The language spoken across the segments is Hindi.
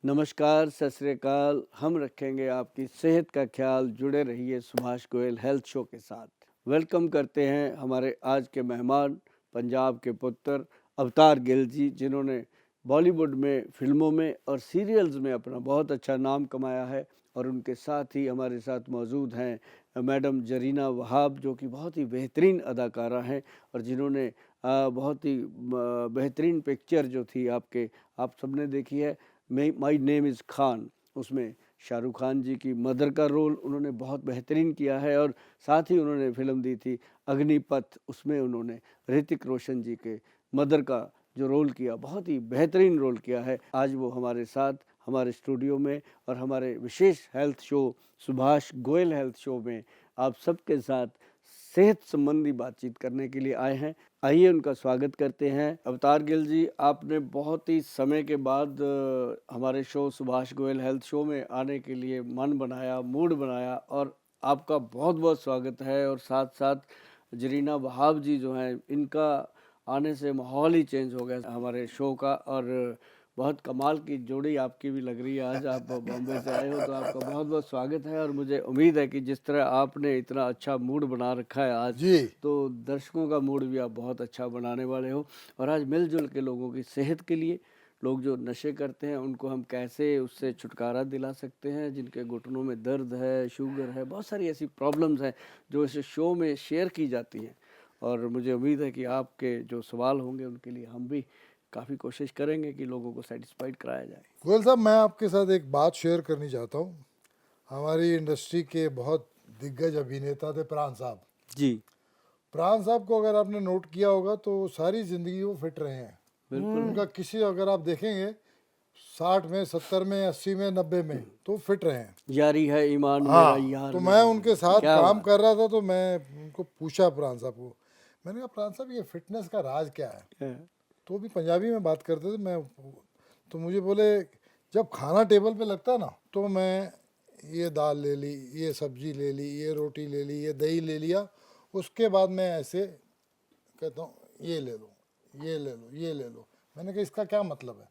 नमस्कार, सत श्री अकाल। हम रखेंगे आपकी सेहत का ख्याल। जुड़े रहिए सुभाष गोयल हेल्थ शो के साथ। वेलकम करते हैं हमारे आज के मेहमान, पंजाब के पुत्र अवतार गिल जी, जिन्होंने बॉलीवुड में, फिल्मों में और सीरियल्स में अपना बहुत अच्छा नाम कमाया है। और उनके साथ ही हमारे साथ मौजूद हैं मैडम जरीना वहाब, जो कि बहुत ही बेहतरीन अदाकारा हैं और जिन्होंने बहुत ही बेहतरीन पिक्चर जो थी आप सबने देखी है, माई नेम इज़ खान। उसमें शाहरुख खान जी की मदर का रोल उन्होंने बहुत बेहतरीन किया है। और साथ ही उन्होंने फिल्म दी थी अग्निपथ, उसमें उन्होंने ऋतिक रोशन जी के मदर का जो रोल किया, बहुत ही बेहतरीन रोल किया है। आज वो हमारे साथ हमारे स्टूडियो में और हमारे विशेष health show Subhash Goyal health show में आप सबके साथ सेहत संबंधी बातचीत करने के लिए आए हैं। आइए उनका स्वागत करते हैं। अवतार गिल जी, आपने बहुत ही समय के बाद हमारे show Subhash Goyal health show में आने के लिए मन बनाया, मूड बनाया, और आपका बहुत बहुत स्वागत है। और साथ साथ जरीना वहाब जी जो हैं, इनका आने से माहौल ही चेंज हो गया हमारे शो का। और बहुत कमाल की जोड़ी आपकी भी लग रही है। आज आप बॉम्बे से आए हो तो आपका बहुत बहुत स्वागत है। और मुझे उम्मीद है कि जिस तरह आपने इतना अच्छा मूड बना रखा है आज जी, तो दर्शकों का मूड भी आप बहुत अच्छा बनाने वाले हो। और आज मिलजुल के लोगों की सेहत के लिए, लोग जो नशे करते हैं उनको हम कैसे उससे छुटकारा दिला सकते हैं, जिनके घुटनों में दर्द है, शुगर है, बहुत सारी ऐसी प्रॉब्लम्स हैं जो इस शो में शेयर की जाती हैं। और मुझे उम्मीद है कि आपके जो सवाल होंगे उनके लिए हम भी काफ़ी कोशिश करेंगे कि लोगों को सेटिस्फाइड कराया जाए। गोयल साहब, मैं आपके साथ एक बात शेयर करनी चाहता हूँ। हमारी इंडस्ट्री के बहुत दिग्गज अभिनेता थे प्राण साहब। जी प्राण साहब को अगर आपने नोट किया होगा तो सारी ज़िंदगी वो फिट रहे हैं। बिल्कुल। उनका किसी, अगर आप देखेंगे 60 में, 70 में, 80 में, 90 में, तो फिट रहे हैं। यारी है ईमान मेरा हाँ, यार तो मैं नहीं उनके है। साथ क्या काम बात कर रहा था तो मैं उनको पूछा, प्राण साहब को, मैंने कहा प्राण साहब ये फिटनेस का राज क्या है? है। तो भी पंजाबी में बात करते थे। मैं तो मुझे बोले, जब खाना टेबल पे लगता है ना, तो मैं ये दाल ले ली, ये सब्जी ले ली, ये रोटी ले ली, ये दही ले लिया, उसके बाद मैं ऐसे कहता हूँ ये ले लो, ये ले लो, ये ले लो। मैंने कहा इसका क्या मतलब है?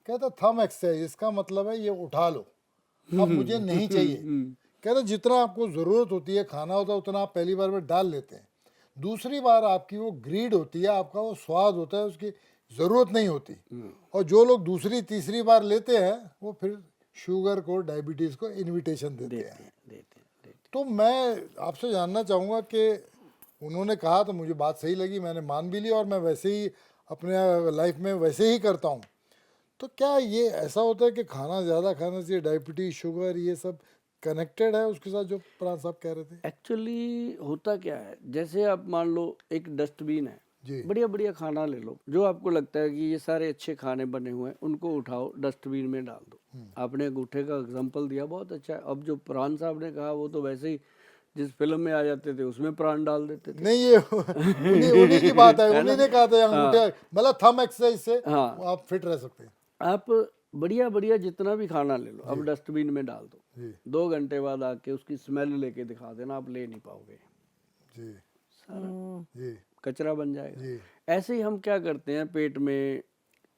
कहता थंब एक्सरसाइज, इसका मतलब है ये उठा लो, अब मुझे नहीं चाहिए। कहता जितना आपको ज़रूरत होती है खाना होता है उतना आप पहली बार में डाल लेते हैं, दूसरी बार आपकी वो ग्रीड होती है, आपका वो स्वाद होता है, उसकी ज़रूरत नहीं होती। और जो लोग दूसरी तीसरी बार लेते हैं वो फिर शुगर को, डायबिटीज़ को इनविटेशन देते हैं। देते। तो मैं आपसे जानना चाहूँगा कि उन्होंने कहा तो मुझे बात सही लगी, मैंने मान भी ली और मैं वैसे ही अपने लाइफ में वैसे ही करता हूँ। तो क्या ये ऐसा होता है कि खाना ज़्यादा खाना चाहिए, डायबिटीज़, शुगर, ये सब कनेक्टेड है उसके साथ जो प्राण साहब कह रहे थे? एक्चुअली होता क्या है, जैसे आप मान लो एक डस्टबिन है, जी बढ़िया बढ़िया खाना ले लो, जो आपको लगता है कि ये सारे अच्छे खाने बने हुए हैं, उनको उठाओ डस्टबिन में डाल दो। आपने अंगूठे का एग्जांपल दिया, बहुत अच्छा है। अब जो प्राण साहब ने कहा वो तो वैसे ही जिस फिल्म में आ जाते थे उसमें प्राण डाल देते थे। नहीं, ये उन्हीं उन्हीं की बात है। है ना? उन्हीं ने कहा था हाँ अंगूठे, मतलब थंब एक्सरसाइज से हाँ। आप फिट रह सकते हैं। आप बढ़िया बढ़िया जितना भी खाना ले लो, अब डस्टबिन में डाल दो। जी 2 घंटे बाद आके उसकी स्मेल लेके दिखा देना, आप ले नहीं पाओगे, जी सारा जी कचरा बन जाएगा। जी ऐसे ही हम क्या करते हैं, पेट में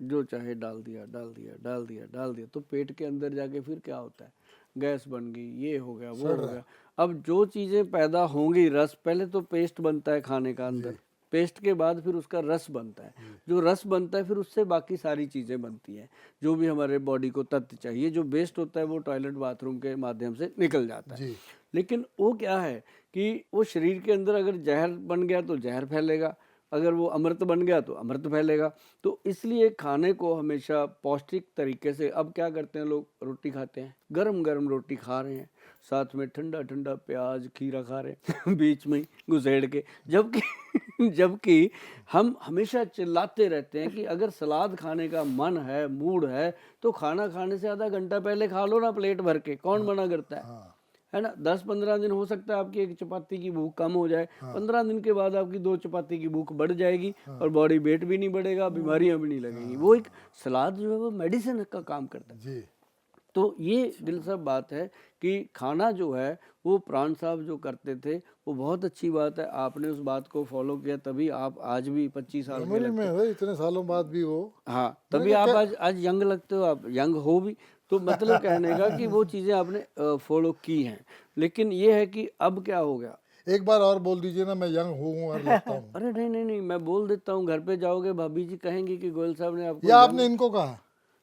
जो चाहे डाल दिया डाल दिया डाल दिया डाल दिया, तो पेट के अंदर जाके फिर क्या होता है, गैस बन गई, ये हो गया, वो सड़ हो रहा गया। है। अब जो चीज़ें पैदा होंगी, रस, पहले तो पेस्ट बनता है खाने का अंदर, पेस्ट के बाद फिर उसका रस बनता है। जो रस बनता है फिर उससे बाकी सारी चीज़ें बनती हैं, जो भी हमारे बॉडी को तत्व चाहिए। जो वेस्ट होता है वो टॉयलेट बाथरूम के माध्यम से निकल जाता है। जी लेकिन वो क्या है कि वो शरीर के अंदर अगर जहर बन गया तो जहर फैलेगा, अगर वो अमृत बन गया तो अमृत फैलेगा। तो इसलिए खाने को हमेशा पौष्टिक तरीके से, अब क्या करते हैं लोग, रोटी खाते हैं, गरम गरम रोटी खा रहे हैं, साथ में ठंडा ठंडा प्याज खीरा खा रहे हैं बीच में ही घुसेड़ के। जबकि जबकि हम हमेशा चिल्लाते रहते हैं कि अगर सलाद खाने का मन है, मूड है, तो खाना खाने से आधा घंटा पहले खा लो ना प्लेट भर के, कौन मना करता है ना? 10-15 दिन हो सकता है आपकी एक चपाती की भूख कम हो जाए, 15 दिन के बाद आपकी 2 चपाती की भूख बढ़ जाएगी और बॉडी वेट भी नहीं बढ़ेगा, बीमारियां भी नहीं लगेंगी। वो एक सलाद जो है वो मेडिसिन का काम करता है। जी तो ये दिलचस्प बात है कि खाना जो है वो प्राण साहब जो करते थे वो बहुत अच्छी बात है। आपने उस बात को फॉलो किया, तभी आप आज भी 25 साल के मेमोरी में लगते। है इतने सालों बाद भी वो। हाँ, मैंने तभी कहा आप क्या, आज यंग लगते हो, आप यंग हो भी। तो मतलब कहने का कि वो चीज़ें आपने फॉलो की हैं, लेकिन ये है कि अब क्या हो गया। एक बार और बोल दीजिए ना, मैं यंग हूँ और लगता हूँ। अरे नहीं नहीं नहीं, मैं बोल देता हूँ, घर पे जाओगे भाभी जी कहेंगी कि गोयल साहब ने आपको या young- आपने इनको कहा?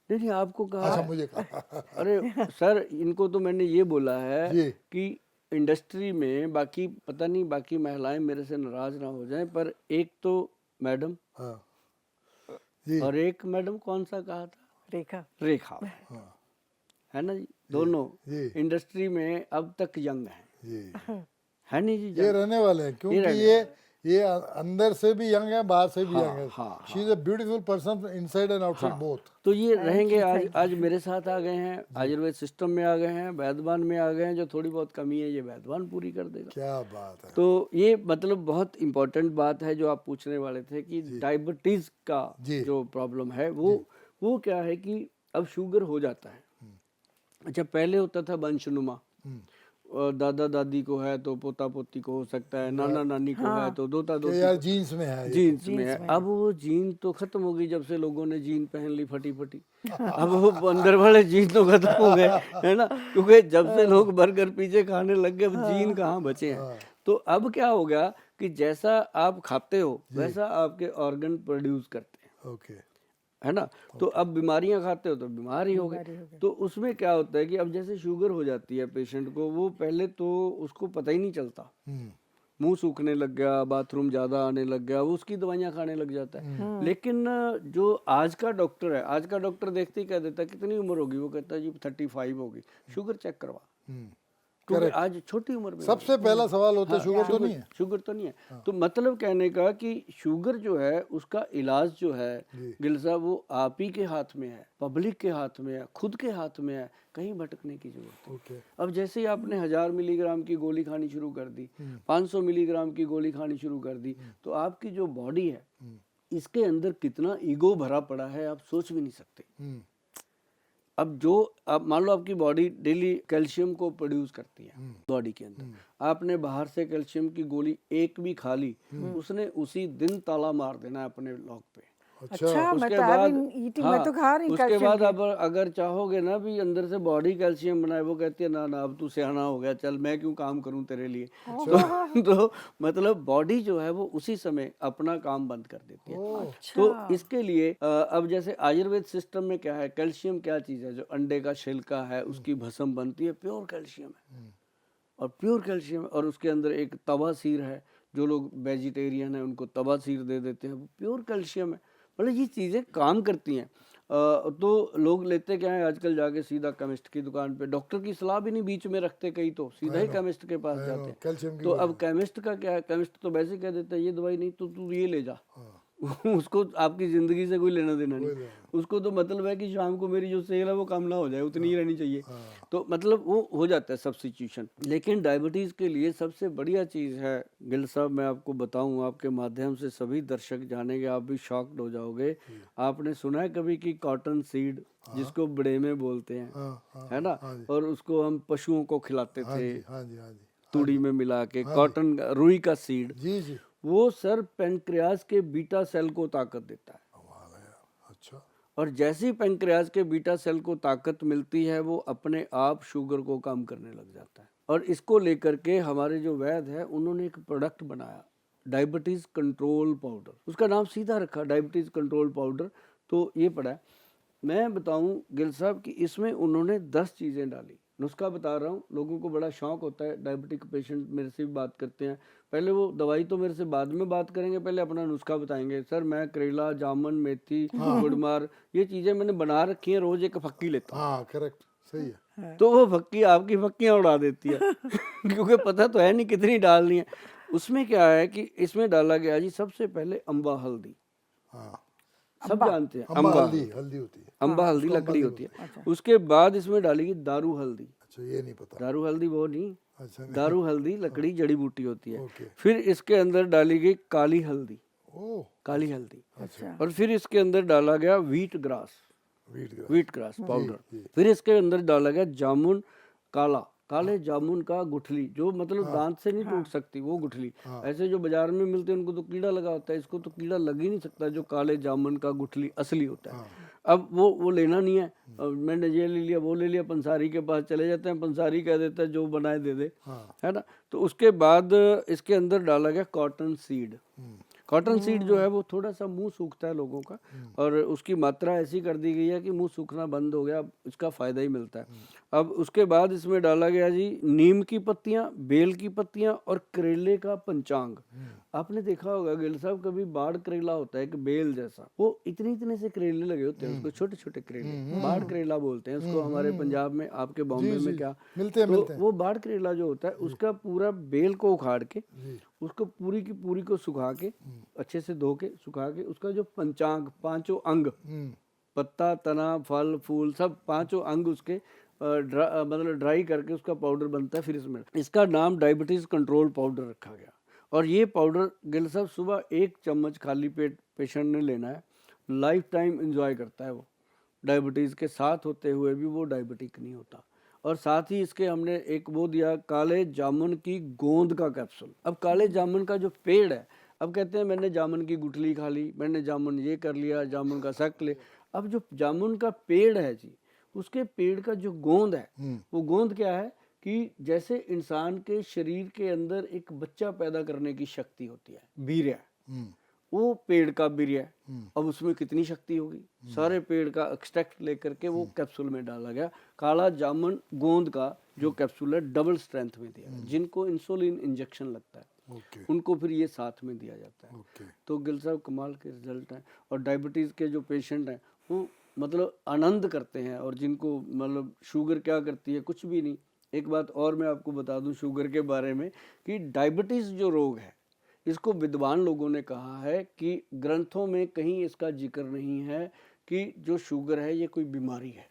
नहीं नहीं, आपको कहा अच्छा, है। मुझे कहा। अरे सर, इनको तो मैंने ये बोला है जी। कि इंडस्ट्री में बाकी पता नहीं, बाकी महिलाएं मेरे से नाराज ना हो जाएं, पर एक तो मैडम हाँ जी। और एक मैडम कौन सा कहा था, रेखा। रेखा, हाँ है ना जी, दोनों जी इंडस्ट्री में अब तक यंग हैं, जी। है नहीं जी, ये यंग रहने वाले हैं, क्योंकि रहने ये अंदर से भी यंग है, बाहर से भी हाँ, यंग है। हाँ, she is a beautiful person inside and outside both. तो ये रहेंगे। आज thank आज मेरे साथ आ गए हैं, आयुर्वेद सिस्टम में आ गए हैं, वैद्यवान में आ गए हैं, जो थोड़ी बहुत कमी है ये वैद्यवान पूरी कर देगा। क्या बात है। तो ये मतलब बहुत इम्पोर्टेंट बात है जो आप पूछने वाले थे कि डायबिटीज का जी। जो प्रॉब्लम है वो क्या है कि अब शुगर हो जाता है। अच्छा, पहले होता था वंशनुमा, दादा दादी को है तो पोता पोती को हो सकता है, नाना नानी को है तो दोता कि दोती यार को, जीन्स में है ये जीन्स में है। अब वो जीन तो खत्म हो गई जब से लोगों ने जीन पहन ली फटी फटी। अब वो अंदर वाले जीन तो खत्म हो गए, है ना, क्योंकि जब से लोग बर्गर पिज्जे खाने लग गए, अब जीन कहाँ बचे हैं। तो अब क्या हो गया कि जैसा आप खाते हो वैसा आपके ऑर्गन प्रोड्यूस करते हैं, तो। ओके। है ना। तो अब बीमारियां खाते हो तो बीमार ही हो गए। तो उसमें क्या होता है कि अब जैसे शुगर हो जाती है पेशेंट को, वो पहले तो उसको पता ही नहीं चलता, मुंह सूखने लग गया, बाथरूम ज़्यादा आने लग गया, वो उसकी दवाइयाँ खाने लग जाता है। लेकिन जो आज का डॉक्टर है, आज का डॉक्टर देखते ही कह देता है कितनी उम्र होगी, वो कहता है जी 35 होगी, शुगर चेक करवा, क्योंकि आज छोटी उम्र में सबसे पहला सवाल होता है, हाँ, शुगर तो नहीं है? शुगर तो नहीं है। तो मतलब कहने का कि शुगर जो है उसका इलाज जो है गिल साहब, वो आप ही के हाथ में है, पब्लिक के हाथ में है, खुद के हाथ में है, कहीं भटकने की जरूरत है। ओके। अब जैसे ही आपने 1000 मिलीग्राम की गोली खानी शुरू कर दी, 500 मिलीग्राम की गोली खानी शुरू कर दी, तो आपकी जो बॉडी है इसके अंदर कितना ईगो भरा पड़ा है आप सोच भी नहीं सकते। अब जो आप मान लो आपकी बॉडी डेली कैल्शियम को प्रोड्यूस करती है बॉडी के अंदर, आपने बाहर से कैल्शियम की गोली एक भी खा ली, उसने उसी दिन ताला मार देना है अपने लॉक पे। अच्छा, मैं उसके तो बाद ईटिंग, मैं तो खा रही उसके बाद अब अगर चाहोगे ना भी अंदर से बॉडी कैल्शियम बनाए, वो कहती है ना ना अब तू सियाना हो गया, चल मैं क्यों काम करूं तेरे लिए। तो मतलब बॉडी जो है वो उसी समय अपना काम बंद कर देती है। तो इसके लिए अब जैसे आयुर्वेद सिस्टम में क्या है, कैल्शियम क्या चीज़ है, जो अंडे का छिलका है उसकी भस्म बनती है, प्योर कैल्शियम है, और प्योर कैल्शियम, और उसके अंदर एक तवासीर है, जो लोग वेजिटेरियन है उनको तवासीर दे देते हैं, वो प्योर कैल्शियम है। मतलब ये चीज़ें काम करती हैं। तो लोग लेते क्या है आजकल जाके सीधा केमिस्ट की दुकान पे, डॉक्टर की सलाह भी नहीं बीच में रखते, कई तो सीधा ही केमिस्ट के पास जाते हैं। कैल्शियम की तो अब केमिस्ट का क्या है, केमिस्ट तो वैसे कह देता है ये दवाई नहीं तो तू ये ले जा। उसको आपकी ज़िंदगी से कोई लेना देना नहीं, उसको तो मतलब है कि शाम को मेरी जो सेल है वो कम ना हो जाए, उतनी ही रहनी चाहिए। तो मतलब वो हो जाता है सब्स्टिट्यूशन। लेकिन डायबिटीज़ के लिए सबसे बढ़िया चीज़ है गिल साहब, मैं आपको बताऊं, आपके माध्यम से सभी दर्शक जानेंगे, आप भी शॉक्ड हो जाओगे। आपने सुना है कभी कि कॉटन सीड, जिसको बड़ेमे बोलते हैं, है ना, और उसको हम पशुओं को खिलाते थे तूड़ी में मिला के, कॉटन रुई का सीड, जी जी। वो सर पेनक्रियाज के बीटा सेल को ताकत देता है। अच्छा। और जैसे ही पेनक्रियाज के बीटा सेल को ताकत मिलती है, वो अपने आप शुगर को कम करने लग जाता है। और इसको लेकर के हमारे जो वैद्य है उन्होंने एक प्रोडक्ट बनाया, डायबिटीज़ कंट्रोल पाउडर, उसका नाम सीधा रखा डायबिटीज़ कंट्रोल पाउडर। तो ये पड़ा है, मैं बताऊं गिल साहब कि इसमें उन्होंने 10 चीज़ें डाली। नुस्खा बता रहा हूँ, लोगों को बड़ा शौक होता है, डायबिटिक पेशेंट मेरे से भी बात करते हैं, पहले वो दवाई तो मेरे से बाद में बात करेंगे, पहले अपना नुस्खा बताएंगे। सर मैं करेला, जामुन, मेथी, गुड़मार, ये चीज़ें मैंने बना रखी हैं, रोज़ एक फक्की लेता हूँ। हाँ करेक्ट, सही है। तो वो फक्की आपकी फक्कियाँ उड़ा देती है क्योंकि पता तो है नहीं कितनी डालनी है। उसमें क्या है कि इसमें डाला गया जी सबसे पहले अम्बा हल्दी, सब जानते हैं अम्बा हल्दी होती है, अम्बा हल्दी लकड़ी होती है। उसके बाद इसमें डालेगी दारू हल्दी। अच्छा, ये नहीं पता। दारू हल्दी वो नहीं, अच्छा, दारू हल्दी लकड़ी जड़ी बूटी होती है। ओके। फिर इसके अंदर डाली गई काली हल्दी, ओह, काली हल्दी। अच्छा। और फिर इसके अंदर डाला गया wheat grass, wheat grass powder. फिर इसके अंदर डाला गया जामुन काला, काले जामुन का गुठली, जो मतलब दांत से नहीं टूट सकती वो गुठली। ऐसे जो बाजार में मिलते हैं उनको तो कीड़ा लगा होता है, इसको तो कीड़ा लग ही नहीं सकता, जो काले जामुन का गुठली असली होता है। अब वो लेना नहीं है, अब मैंने ये ले लिया वो ले लिया, पंसारी के पास चले जाते हैं, पंसारी कह देता है जो बनाए दे दे, हाँ। है ना। तो उसके बाद इसके अंदर डाला गया कॉटन सीड। कॉटन सीड जो है वो थोड़ा सा मुंह सूखता है लोगों का, और उसकी मात्रा ऐसी कर दी गई है कि मुंह सूखना बंद हो गया, अब इसका फ़ायदा ही मिलता है। अब उसके बाद इसमें डाला गया जी नीम की पत्तियां, बेल की पत्तियां और करेले का पंचांग। आपने देखा होगा गिल साहब, कभी बाढ़ करेला होता है कि बेल जैसा, वो इतने इतने से करेले लगे होते हैं उसको, छोटे छोटे करेले, बाढ़ करेला बोलते हैं उसको हमारे पंजाब में, आपके बॉम्बे में क्या मिलते हैं, तो मिलते हैं। वो बाढ़ करेला जो होता है उसका पूरा बेल को उखाड़ के जी। उसको पूरी की पूरी को सुखा के अच्छे से धो के सुखा के उसका जो पंचांग, पांचों अंग, पत्ता तना फल फूल सब पांचों अंग उसके मतलब ड्राई करके उसका पाउडर बनता है। फिर इसका नाम डायबिटीज कंट्रोल पाउडर रखा गया। और ये पाउडर गिल साहब सुबह 1 चम्मच खाली पेट पेशेंट ने लेना है, लाइफ टाइम एंजॉय करता है वो, डायबिटीज़ के साथ होते हुए भी वो डायबिटिक नहीं होता। और साथ ही इसके हमने एक वो दिया काले जामुन की गोंद का कैप्सूल। अब काले जामुन का जो पेड़ है, अब कहते हैं मैंने जामुन की गुठली खा ली, मैंने जामुन ये कर लिया, जामुन का शक ले, अब जो जामुन का पेड़ है जी, उसके पेड़ का जो गोंद है, वो गोंद क्या है कि जैसे इंसान के शरीर के अंदर एक बच्चा पैदा करने की शक्ति होती है, वीर्य, वो पेड़ का वीर्य है। अब उसमें कितनी शक्ति होगी, सारे पेड़ का एक्सट्रैक्ट लेकर के वो कैप्सूल में डाला गया। काला जामुन गोंद का जो कैप्सूल है डबल स्ट्रेंथ में दिया गया। जिनको इंसुलिन इंजेक्शन लगता है उनको फिर ये साथ में दिया जाता है। तो गिल साहब कमाल के रिजल्ट हैं। और डायबिटीज़ के जो पेशेंट हैं वो मतलब आनंद करते हैं। और जिनको मतलब शुगर क्या करती है, कुछ भी नहीं। एक बात और मैं आपको बता दूं शुगर के बारे में कि डायबिटीज़ जो रोग है, इसको विद्वान लोगों ने कहा है कि ग्रंथों में कहीं इसका जिक्र नहीं है कि जो शुगर है ये कोई बीमारी है,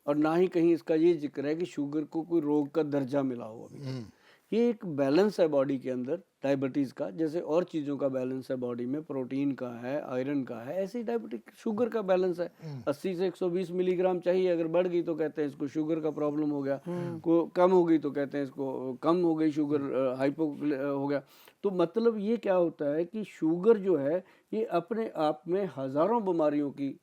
और ना ही कहीं इसका ये जिक्र है कि शुगर को कोई रोग का दर्जा मिला हो अभी तक। ये एक बैलेंस है बॉडी के अंदर डायबिटीज़ का, जैसे और चीज़ों का बैलेंस है बॉडी में, प्रोटीन का है, आयरन का है, ऐसे ही डायबिटिक शुगर का बैलेंस है। 80 से 120 मिलीग्राम चाहिए, अगर बढ़ गई तो कहते हैं इसको शुगर का प्रॉब्लम हो गया, को कम हो गई तो कहते हैं इसको कम हो गई शुगर, हाइपो हो गया। तो मतलब ये क्या होता है कि शुगर जो है ये अपने आप में हज़ारों बीमारियों की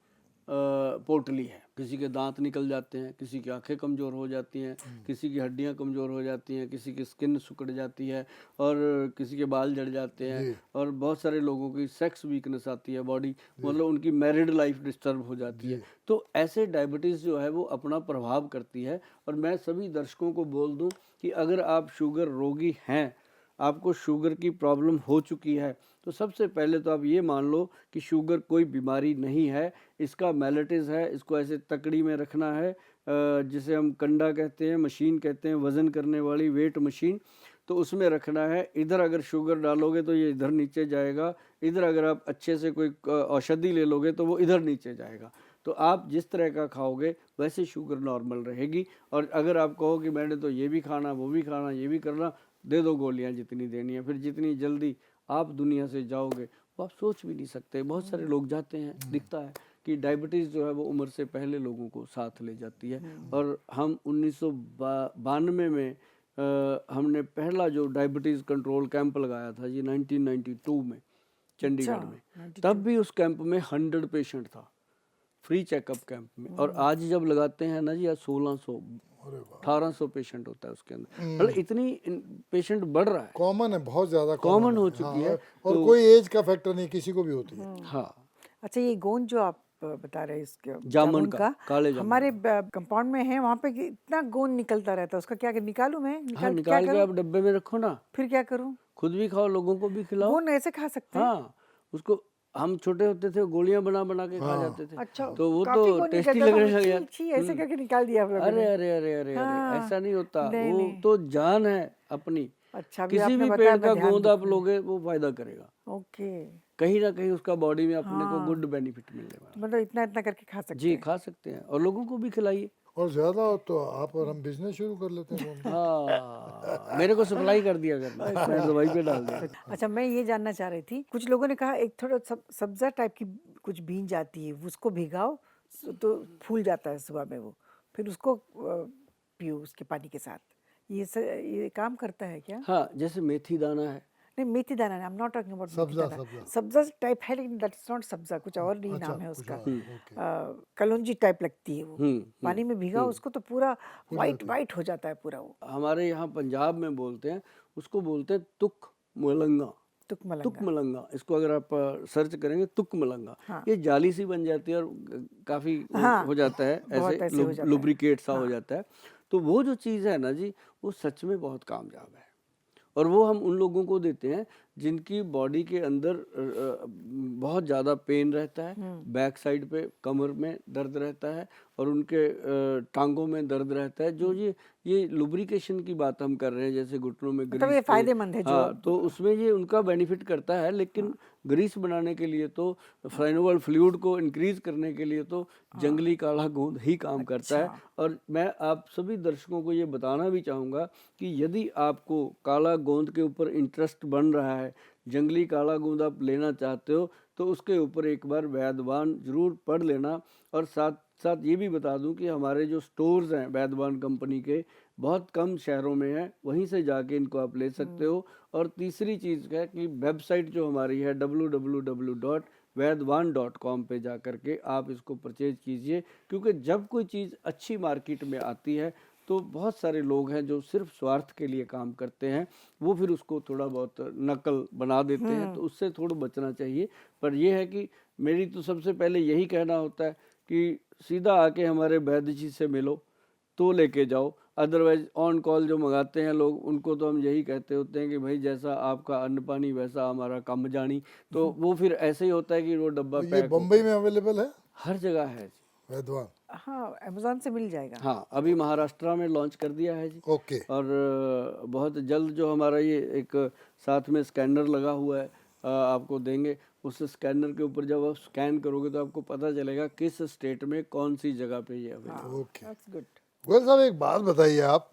पोटली है। किसी के दांत निकल जाते हैं, किसी की आंखें कमज़ोर हो जाती हैं, किसी की हड्डियां कमज़ोर हो जाती हैं, किसी की स्किन सिकुड़ जाती है, और किसी के बाल झड़ जाते हैं, और बहुत सारे लोगों की सेक्स वीकनेस आती है, बॉडी मतलब उनकी मैरिड लाइफ डिस्टर्ब हो जाती है। तो ऐसे डायबिटीज़ जो है वो अपना प्रभाव करती है। और मैं सभी दर्शकों को बोल दूं कि अगर आप शुगर रोगी हैं, आपको शुगर की प्रॉब्लम हो चुकी है, तो सबसे पहले तो आप ये मान लो कि शुगर कोई बीमारी नहीं है, इसका मेलिटिस है। इसको ऐसे तकड़ी में रखना है, जिसे हम कंडा कहते हैं, मशीन कहते हैं, वज़न करने वाली वेट मशीन, तो उसमें रखना है। इधर अगर शुगर डालोगे तो ये इधर नीचे जाएगा, इधर अगर आप अच्छे से कोई औषधि ले लोगे तो वो इधर नीचे जाएगा। तो आप जिस तरह का खाओगे वैसे शुगर नॉर्मल रहेगी। और अगर आप कहो कि मैंने तो ये भी खाना, वो भी खाना, ये भी करना, दे दो गोलियां जितनी देनी है, फिर जितनी जल्दी आप दुनिया से जाओगे वो आप सोच भी नहीं सकते। बहुत सारे लोग जाते हैं, दिखता है कि डायबिटीज़ जो है वो उम्र से पहले लोगों को साथ ले जाती है। और हम 1992 में हमने पहला जो डायबिटीज़ कंट्रोल कैंप लगाया था जी 1992 में चंडीगढ़ में, तब भी उस कैंप में 100 पेशेंट था, फ्री चेकअप कैंप में। और आज जब लगाते हैं ना जी, आज 1600 1800 पेशेंट होता है उसके अंदर। मतलब इतनी पेशेंट बढ़ रहा है, कॉमन है, बहुत ज्यादा कॉमन हो चुकी है। और तो कोई एज का फैक्टर नहीं, किसी को भी होती है। हाँ, अच्छा, ये गोंद जो आप बता रहे हैं इसके जामुन का, काले जामुन हमारे कंपाउंड में है, वहाँ पे इतना गोंद निकलता रहता है, उसका क्या निकालूं मैं? हाँ, निकाल के आप डब्बे में रखो ना, फिर क्या करूं? खुद भी खाओ, लोगों को भी खिलाओ। गोंद ऐसे खा सकते हैं? हाँ, उसको हम छोटे होते थे गोलियां बना बना के खा जाते थे। अच्छा, तो वो काफी तो गोंद टेस्टी निकलता लगने था, लग छी गया। छी ऐसे करके निकाल दिया आप लोगों अरे ने। अरे अरे अरे अरे, ऐसा नहीं होता, नहीं, वो नहीं। तो जान है अपनी। अच्छा, अभी किसी आपने भी बताया, पेड़ का मैं ध्यान गोंद आप रखूंगी। लोगे वो फायदा करेगा, ओके, कहीं ना कहीं उसका बॉडी में अपने को गुड बेनिफिट मिलने वाला। मतलब इतना इतना करके खा सकते जी, हैं। खा सकते हैं और लोगों को भी खिलाइए। और ज्यादा हो तो आप और हम बिजनेस शुरू कर लेते हैं गोंद का। हाँ, मेरे को सप्लाई कर दिया करना, मैं दवाई पे डाल दिया। अच्छा, मैं ये जानना चाह रही थी, कुछ लोगों ने कहा एक थोड़ा सब्जा टाइप की कुछ बीज आती है, उसको भिगाओ तो फूल जाता है सुबह में वो, फिर उसको पियो उसके पानी के साथ। ये काम करता है क्या? हाँ, जैसे मेथी दाना है, नहीं मेथी दाना, I am not talking about methi sabja dana. सब्जा सब्जा टाइप है लेकिन दैट्स नॉट सब्जा, कुछ और ही अच्छा नाम है कुछ उसका। और है, ओके कलौंजी टाइप लगती है वो, पानी में भिगा उसको तो पूरा फूल वाइट जाती वाइट हो जाता है पूरा वो। हमारे यहाँ पंजाब में बोलते हैं, उसको बोलते हैं तुक मलंगा। तुक तुक मलंगा। मलंगा, इसको अगर आप सर्च करेंगे तुक मलंगा, हाँ ये जाली सी बन जाती है और काफी हाँ, हो जाता है, बहुत ऐसे ऐसे हो जाता है। लुब्रिकेट सा हो हाँ जाता है। तो वो जो चीज़ है ना जी, वो सच में बहुत कामयाब है। और वो हम उन लोगों को देते हैं जिनकी बॉडी के अंदर बहुत ज़्यादा पेन रहता है, बैक साइड पे कमर में दर्द रहता है और उनके टांगों में दर्द रहता है। जो ये लुब्रिकेशन की बात हम कर रहे हैं, जैसे घुटनों में मतलब ग्रीस ये पे, फायदेमंद है जो। हाँ, तो उसमें ये उनका बेनिफिट करता है। लेकिन ग्रीस बनाने के लिए तो, फ्लाइनोवल फ्लूइड को इंक्रीज करने के लिए तो जंगली काला गोंद ही काम करता है। और मैं आप सभी दर्शकों को ये बताना भी चाहूँगा कि यदि आपको काला गोंद के ऊपर इंटरेस्ट बन रहा है, जंगली काला गोंद आप लेना चाहते हो, तो उसके ऊपर एक बार वैदवान जरूर पढ़ लेना। और साथ साथ ये भी बता दूं कि हमारे जो स्टोर्स हैं वैदवान कंपनी के, बहुत कम शहरों में हैं, वहीं से जाके इनको आप ले सकते हो। और तीसरी चीज़ है कि वेबसाइट जो हमारी है www.vaidwan.com पे जा कर के आप इसको परचेज कीजिए। क्योंकि जब कोई चीज़ अच्छी मार्केट में आती है तो बहुत सारे लोग हैं जो सिर्फ स्वार्थ के लिए काम करते हैं, वो फिर उसको थोड़ा बहुत नकल बना देते हैं, तो उससे थोड़ा बचना चाहिए। पर यह है कि मेरी तो सबसे पहले यही कहना होता है कि सीधा आके हमारे वैद्य जी से मिलो तो लेके जाओ। अदरवाइज ऑन कॉल जो मंगाते हैं लोग, उनको तो हम यही कहते होते हैं कि भाई जैसा आपका अन्न पानी वैसा हमारा काम जानी। तो वो फिर ऐसे ही होता है कि वो डब्बा तो ये पैक बम्बई में अवेलेबल है हर जगह है जी। वैद्वान? हाँ अमेजोन से मिल जाएगा। हाँ, अभी महाराष्ट्र में लॉन्च कर दिया है जी। ओके और बहुत जल्द जो हमारा ये एक साथ में स्कैनर लगा हुआ है, आपको देंगे। उस स्कैनर के ऊपर जब आप स्कैन करोगे तो आपको पता चलेगा किस स्टेट में कौन सी जगह पे ये available. Okay that's good. Goyal साहब एक बात बताइए आप,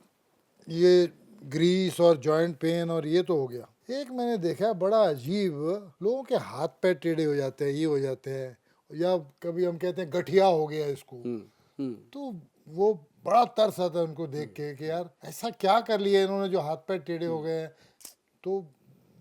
ये ग्रीस और जॉइंट पेन और ये तो हो गया, एक मैंने देखा बड़ा अजीब, लोगों के हाथ पैर टेढ़े हो जाते हैं, ये हो जाते हैं, या कभी हम कहते हैं गठिया हो गया इसको, तो वो बड़ा तरस आता है उनको देख के कि यार ऐसा क्या कर लिया इन्होंने जो हाथ पैर टेढ़े हो गए हैं, तो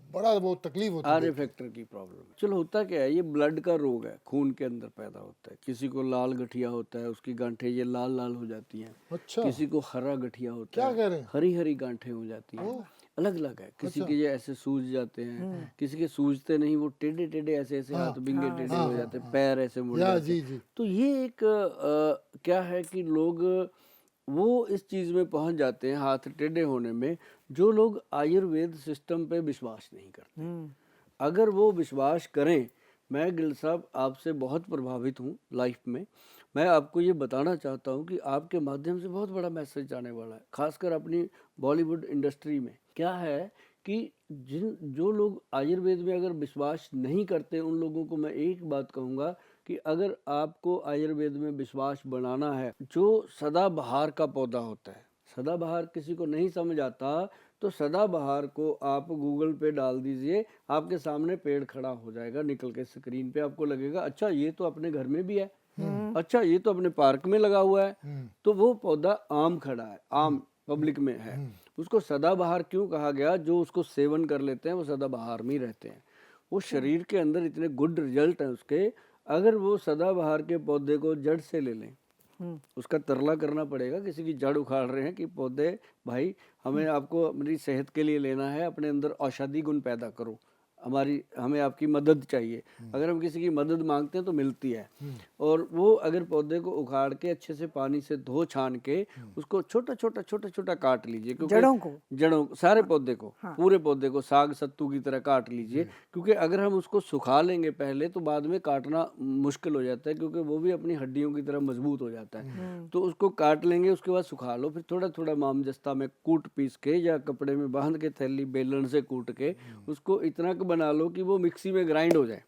बड़ा वो तकलीफ होती आर है। फैक्टर की प्रॉब्लम। चलो होता क्या है, ये ब्लड का रोग है, खून के अंदर पैदा होता है। किसी को लाल गठिया होता है, उसकी गांठें ये लाल लाल हो जाती हैं। अच्छा किसी को हरा गठिया होता क्या है, कह रहे हैं? हरी हरी गांठें हो जाती हैं। अलग अलग है, किसी के ये ऐसे सूज जाते हैं, किसी के सूजते नहीं, वो टेढ़े टेढ़े ऐसे ऐसे हाथ बिंगे टेढ़े हो जाते हैं, पैर ऐसे मुड़ या जाते जी हैं। जी तो ये एक क्या है कि लोग वो इस चीज़ में पहुंच जाते हैं, हाथ टेढ़े होने में, जो लोग आयुर्वेद सिस्टम पे विश्वास नहीं करते। अगर वो विश्वास करें, मैं गिल साहब आपसे बहुत प्रभावित हूँ लाइफ में। मैं आपको ये बताना चाहता हूँ कि आपके माध्यम से बहुत बड़ा मैसेज जाने वाला है, खासकर अपनी बॉलीवुड इंडस्ट्री में। क्या है कि जो लोग आयुर्वेद में अगर विश्वास नहीं करते, उन लोगों को मैं एक बात कहूँगा कि अगर आपको आयुर्वेद में विश्वास बनाना है, जो सदाबहार का पौधा होता है, सदाबहार किसी को नहीं समझ आता तो सदाबहार को आप गूगल पे डाल दीजिए, आपके सामने पेड़ खड़ा हो जाएगा निकल के स्क्रीन पे। आपको लगेगा अच्छा ये तो अपने घर में भी है, अच्छा ये तो अपने पार्क में लगा हुआ है। तो वो पौधा आम खड़ा है, आम पब्लिक में है। उसको सदाबहार क्यों कहा गया? जो उसको सेवन कर लेते हैं वो सदाबहार में ही रहते हैं। वो शरीर के अंदर इतने गुड रिजल्ट हैं उसके। अगर वो सदाबहार के पौधे को जड़ से ले लें, उसका तरला करना पड़ेगा, किसी की जड़ उखाड़ रहे हैं कि पौधे भाई हमें आपको अपनी सेहत के लिए लेना है, अपने अंदर औषधि गुण पैदा करो, हमें आपकी मदद चाहिए। अगर हम किसी की मदद मांगते हैं तो मिलती है। और वो अगर पौधे को उखाड़ के अच्छे से पानी से धो छान के उसको छोटा छोटा काट लीजिए, क्योंकि जड़ों सारे पौधे को, पूरे पौधे को साग सत्तू की तरह काट लीजिए। क्योंकि अगर हम उसको सुखा लेंगे पहले तो बाद में काटना मुश्किल हो जाता है, क्योंकि वो भी अपनी हड्डियों की तरह मजबूत हो जाता है। तो उसको काट लेंगे, उसके बाद सुखा लो, फिर थोड़ा थोड़ा मामजस्ता में कूट पीस के या कपड़े में बांध के थैली बेलन से कूट के उसको इतना बना लो कि वो मिक्सी में ग्राइंड हो जाए,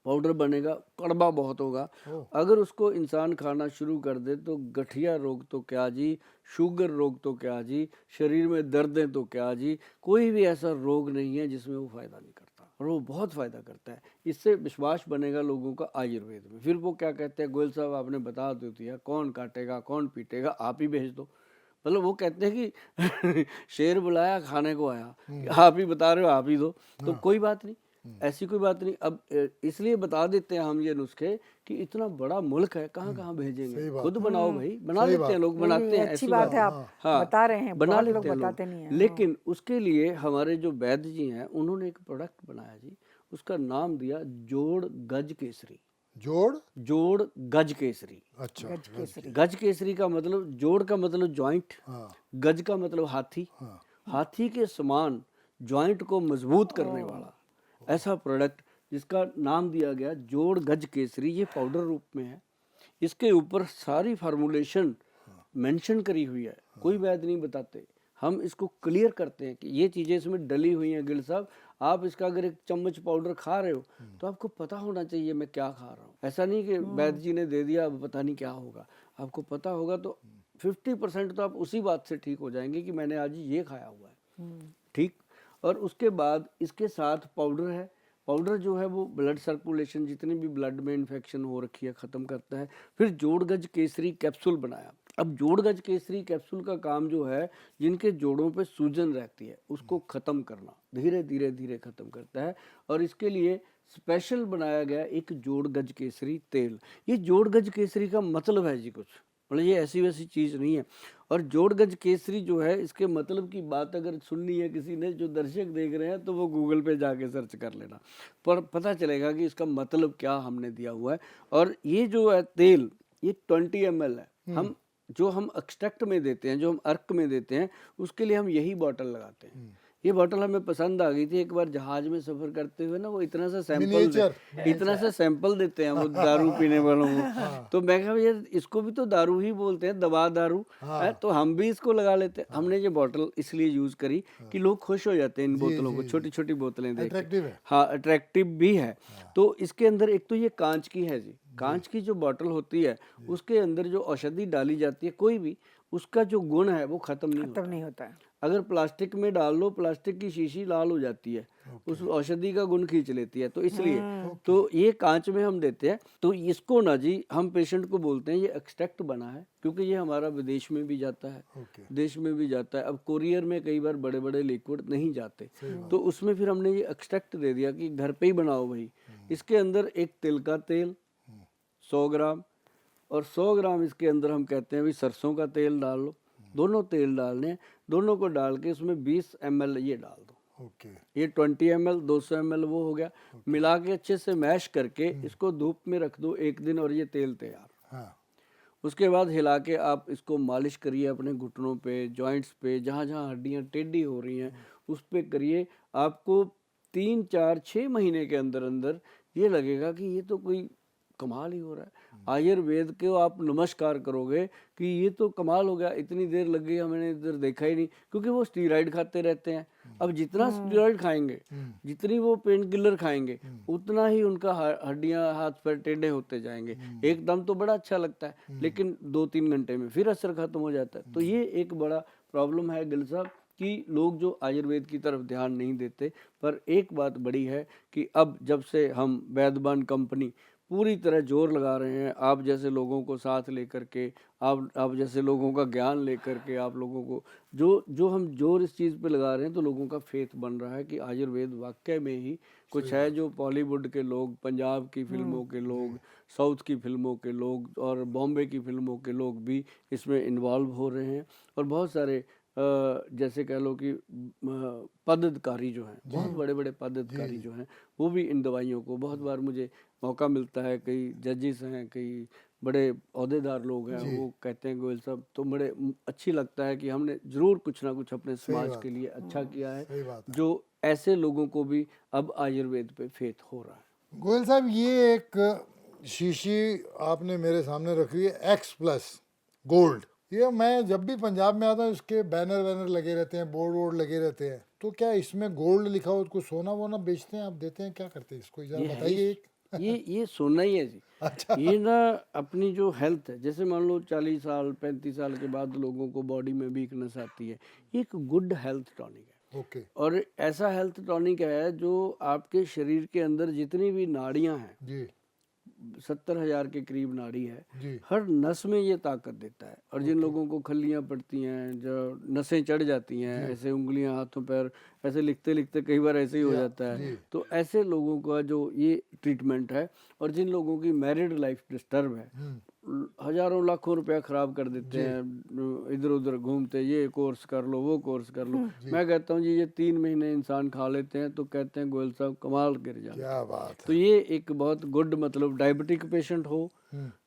पाउडर बनेगा, कड़वा बहुत होगा। अगर उसको इंसान खाना शुरू कर दे तो गठिया रोग तो क्या जी, शुगर रोग तो क्या जी, शरीर में दर्दें तो क्या जी, कोई भी ऐसा रोग नहीं है जिसमें वो फ़ायदा नहीं करता, और वो बहुत फ़ायदा करता है। इससे विश्वास बनेगा लोगों का आयुर्वेद में। फिर वो क्या कहते हैं, गोयल साहब आपने बता दो दिया, कौन काटेगा कौन पीटेगा, आप ही भेज दो। मतलब वो कहते हैं कि शेर बुलाया खाने को आया, आप ही बता रहे हो आप ही दो, तो कोई बात नहीं, ऐसी कोई बात नहीं। अब इसलिए बता देते हैं हम ये नुस्खे कि इतना बड़ा मुल्क है, कहाँ कहाँ भेजेंगे, खुद बनाओ भाई, बना सही लेते बात। हैं लोग, नहीं, बनाते नहीं, हैं, अच्छी ऐसी बात बात है, नहीं। आप हाँ, बता रहे हैं, बना बहुत लोग लेते हैं बताते लोग। नहीं हैं। हाँ। लेकिन उसके लिए हमारे जो वैद्य जी हैं उन्होंने एक प्रोडक्ट बनाया जी, उसका नाम दिया जोड़ गज केसरी। जोड़, जोड़ गज केसरी। अच्छा, गज केसरी। गज केसरी का मतलब, जोड़ का मतलब जॉइंट, हाँ गज का मतलब हाथी, हाँ, हाथी के समान जॉइंट को मजबूत करने वाला ऐसा प्रोडक्ट जिसका नाम दिया गया जोड़ गज केसरी। ये पाउडर रूप में है, इसके ऊपर सारी फार्मूलेशन मेंशन करी हुई है, कोई वैद्य नहीं बताते, हम इसको क्लियर करते हैं कि ये चीज़ें इसमें डली हुई हैं। गिल साहब, आप इसका अगर एक चम्मच पाउडर खा रहे हो तो आपको पता होना चाहिए मैं क्या खा रहा हूँ। ऐसा नहीं कि वैद्य जी ने दे दिया अब पता नहीं क्या होगा, आपको पता होगा तो 50% तो आप उसी बात से ठीक हो जाएंगे कि मैंने आज ये खाया हुआ है। ठीक। और उसके बाद इसके साथ पाउडर है, पाउडर जो है वो ब्लड सर्कुलेशन, जितनी भी ब्लड में इन्फेक्शन हो रखी है ख़त्म करता है। फिर जोड़ गज केसरी कैप्सूल बनाया। अब जोड़ गज केसरी कैप्सूल का काम जो है, जिनके जोड़ों पे सूजन रहती है उसको ख़त्म करना, धीरे धीरे धीरे ख़त्म करता है। और इसके लिए स्पेशल बनाया गया एक जोड़ गज केसरी तेल। ये जोड़ गज केसरी का मतलब है जी कुछ, मतलब ये ऐसी वैसी चीज़ नहीं है। और जोड़ गज केसरी जो है, इसके मतलब की बात अगर सुननी है किसी ने, जो दर्शक देख रहे हैं, तो वो गूगल पे जाके सर्च कर लेना, पर पता चलेगा कि इसका मतलब क्या हमने दिया हुआ है। और ये जो है तेल, ये 20 ml है। हम जो हम एक्सट्रैक्ट में देते हैं, जो हम अर्क में देते हैं, उसके लिए हम यही बॉटल लगाते हैं। ये बॉटल हमें पसंद आ गई थी, एक बार जहाज में सफर करते हुए ना, वो इतना सा सैंपल देते हैं वो दारू पीने वालों को। तो मैं कहा यार इसको भी तो दारू ही बोलते हैं, दवा दारू है, तो हम भी इसको लगा लेते हैं। हमने ये बॉटल इसलिए यूज करी कि लोग खुश हो जाते हैं इन बोतलों को, छोटी छोटी बोतलें देख के। अट्रैक्टिव है। हाँ, अट्रैक्टिव भी है। तो इसके अंदर एक तो ये कांच की है जी, कांच की जो बॉटल होती है उसके अंदर जो औषधि डाली जाती है कोई भी, उसका जो गुण है वो खत्म नहीं होता। खत्म नहीं होता है। अगर प्लास्टिक में डाल लो, प्लास्टिक की शीशी लाल हो जाती है, उस औषधि का गुण खींच लेती है, तो इसलिए तो ये कांच में हम देते हैं। तो इसको ना जी हम पेशेंट को बोलते हैं ये एक्सट्रैक्ट बना है, क्योंकि ये हमारा विदेश में भी जाता है, देश में भी जाता है। अब कोरियर में कई बार बड़े बड़े लिक्विड नहीं जाते, तो उसमें फिर हमने ये एक्सट्रैक्ट दे दिया कि घर पे ही बनाओ भाई। इसके अंदर एक तिल का तेल 100 ग्राम, और 100 ग्राम इसके अंदर हम कहते हैं भी सरसों का तेल डाल लो। दोनों तेल डालने, दोनों को डाल के उसमें 20 ml ये डाल दो। ये 20 ml 200 ml वो हो गया। मिला के अच्छे से मैश करके इसको धूप में रख दो 1 दिन, और ये तेल तैयार। उसके बाद हिला के आप इसको मालिश करिए अपने घुटनों पे, जॉइंट्स पे, जहाँ जहाँ हड्डियाँ टेढ़ी हो रही हैं उस पे करिए। आपको 3 4 6 महीने के अंदर अंदर ये लगेगा कि ये तो कोई कमाल ही हो रहा है। आयुर्वेद को आप नमस्कार करोगे कि ये तो कमाल हो गया, इतनी देर लग गई हमने इधर देखा ही नहीं, क्योंकि वो स्टीरॉइड खाते रहते हैं। अब जितना स्टीरॉइड खाएंगे, जितनी वो पेन किलर खाएंगे, उतना ही उनका हड्डियां हाथ पैर टेढ़े होते जाएंगे। एकदम तो बड़ा अच्छा लगता है, लेकिन 2-3 घंटे में फिर असर खत्म हो जाता है। तो ये एक बड़ा प्रॉब्लम है गिल साहब कि लोग जो आयुर्वेद की तरफ ध्यान नहीं देते। पर एक बात बड़ी है कि अब जब से हम वैद्यमान कंपनी पूरी तरह जोर लगा रहे हैं, आप जैसे लोगों को साथ लेकर के, आप जैसे लोगों का ज्ञान लेकर के, आप लोगों को जो हम जोर इस चीज़ पे लगा रहे हैं, तो लोगों का फेथ बन रहा है कि आयुर्वेद वाकई में ही कुछ है। जो बॉलीवुड के लोग, पंजाब की फिल्मों के लोग, साउथ की फिल्मों के लोग और बॉम्बे की फिल्मों के लोग भी इसमें इन्वॉल्व हो रहे हैं। और बहुत सारे जैसे कह लो कि पदाधिकारी जो हैं, बहुत बड़े बड़े पदाधिकारी जो हैं, वो भी इन दवाइयों को, बहुत बार मुझे मौका मिलता है, कई जजेस हैं, कई बड़े अहदेदार लोग हैं, वो कहते हैं गोयल साहब, तो बड़े अच्छी लगता है कि हमने ज़रूर कुछ ना कुछ अपने समाज के लिए अच्छा किया है, जो ऐसे लोगों को भी अब आयुर्वेद पे फेथ हो रहा है। गोयल साहब, ये एक शीशी आपने मेरे सामने रखी है X+ गोल्ड। ये मैं जब भी पंजाब में आता हूँ इसके बैनर वैनर लगे रहते हैं, बोर्ड वोर्ड लगे रहते हैं, तो क्या इसमें गोल्ड लिखा हो उसको सोना वोना बेचते हैं, आप देते हैं, क्या करते हैं इसको, जरा बताइए। ये सोना ही है जी। अच्छा। ये ना अपनी जो हेल्थ है, जैसे मान लो 40 साल 35 साल के बाद लोगों को बॉडी में वीकनेस आती है, ये एक गुड हेल्थ टॉनिक है। और ऐसा हेल्थ टॉनिक है जो आपके शरीर के अंदर जितनी भी नाड़ियां हैं, 70,000 के करीब नाड़ी है, जी हर नस में ये ताकत देता है। और जिन लोगों को खल्लियां पड़ती हैं, जो नसें चढ़ जाती हैं, ऐसे उंगलियां हाथों पैर ऐसे लिखते लिखते कई बार ऐसे ही हो जाता है, तो ऐसे लोगों का जो ये ट्रीटमेंट है। और जिन लोगों की मैरिड लाइफ डिस्टर्ब है, हजारों लाखों रुपया खराब कर देते हैं इधर उधर घूमते, ये कोर्स कर लो वो कोर्स कर लो। मैं कहता हूँ जी ये 3 महीने इंसान खा लेते हैं तो कहते हैं गोयल साहब कमाल गिर जाते हैं। क्या बात तो ये एक बहुत गुड, मतलब डायबिटिक पेशेंट हो,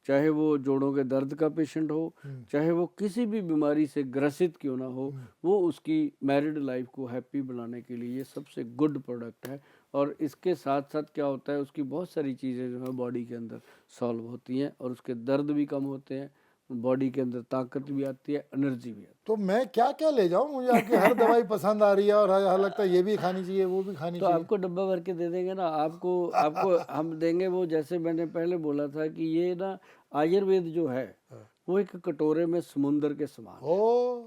चाहे वो जोड़ों के दर्द का पेशेंट हो, चाहे वो किसी भी बीमारी से ग्रसित क्यों ना हो, वो उसकी मैरिड लाइफ को हैप्पी बनाने के लिए ये सबसे गुड प्रोडक्ट है। और इसके साथ साथ क्या होता है, उसकी बहुत सारी चीज़ें जो है बॉडी के अंदर सॉल्व होती हैं और उसके दर्द भी कम होते हैं, बॉडी के अंदर ताकत भी आती है, एनर्जी भी आती तो मैं क्या क्या ले जाऊं? मुझे आपकी हर दवाई पसंद आ रही है और हर लगता है ये भी खानी चाहिए वो भी खानी है। तो चाहिए। आपको डब्बा भर के दे देंगे ना, आपको आपको हम देंगे वो, जैसे मैंने पहले बोला था कि ये ना आयुर्वेद जो है वो एक कटोरे में समुंदर के समान है। ओ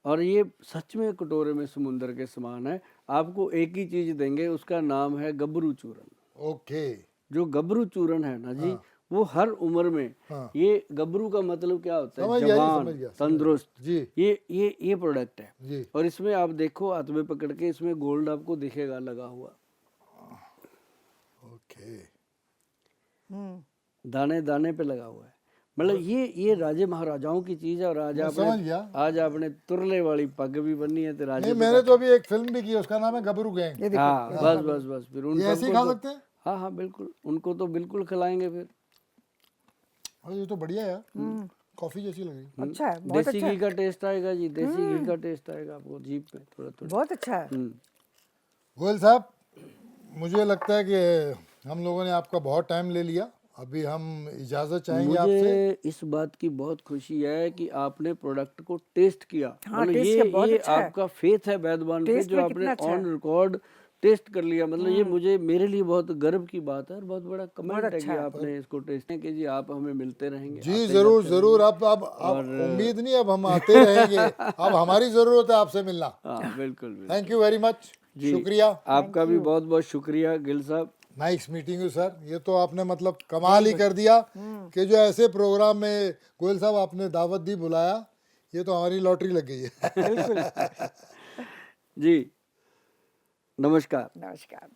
और ये सच में कटोरे में समुंदर के समान है। आपको एक ही चीज देंगे, उसका नाम है गबरू चूरन। ओके जो गबरू चूरन है ना जी, वो हर उम्र में, हाँ। ये गबरू का मतलब क्या होता है, समझ गया जी, जवान समझ गया, तंदुरुस्त, जी ये प्रोडक्ट है। जी और इसमें आप देखो हाथ में पकड़ के, इसमें गोल्ड आपको दिखेगा लगा हुआ, ओके दाने दाने पे लगा हुआ है। मतलब ये राजे महाराजाओं की चीज है। और आज मैं समझ गया। आज आपने तुरले वाली पग भी बनी है तो राजे नहीं, मैंने तो अभी एक फिल्म भी की है, उसका नाम है गबरू गैंग। हाँ बस बस बस, फिर उन ये ऐसे ही सबको खा तो, सकते हैं? हाँ हाँ बिल्कुल, उनको तो बिल्कुल खिलाएंगे फिर। और ये तो बढ़िया है यार, कॉफी जैसी लगी। अच्छा है, बहुत देसी अच्छा घी है, का टेस्ट आएगा जी, देसी घी का टेस्ट आएगा आपको जीभ पे थोड़ा थोड़ा। बहुत अच्छा है। गोयल साहब, मुझे लगता है कि हम लोगों ने आपका बहुत टाइम ले लिया, अभी हम इजाजत चाहेंगे आपसे। मुझे इस बात की बहुत खुशी है कि आपने प्रोडक्ट को टेस्ट किया। हाँ, मतलब टेस्ट किया, बहुत ये अच्छा है। आपका फेथ है वैद्यवान पे, टेस्ट जो में आपने कितना अच्छा ऑन है। रिकॉर्ड टेस्ट कर लिया। मतलब ये मुझे, मेरे लिए बहुत गर्व की बात है और बहुत बड़ा कमेंट है अच्छा कि है। आपने इसको टेस्ट कि जी आप हमें मिलते रहेंगे। जी जरूर जरूर, अब उम्मीद नहीं, अब हम आते रहेंगे। अब हमारी जरूरत है आपसे मिलना। हाँ बिल्कुल बिल्कुल थैंक यू वेरी मच, जी, शुक्रिया। आपका भी बहुत बहुत शुक्रिया गिल साहब। Nice meeting you sir. ये तो आपने मतलब कमाल ही कर दिया कि जो ऐसे प्रोग्राम में गोयल साहब आपने दावत दी, बुलाया, ये तो हमारी लॉटरी लग गई है। जी नमस्कार। नमस्कार।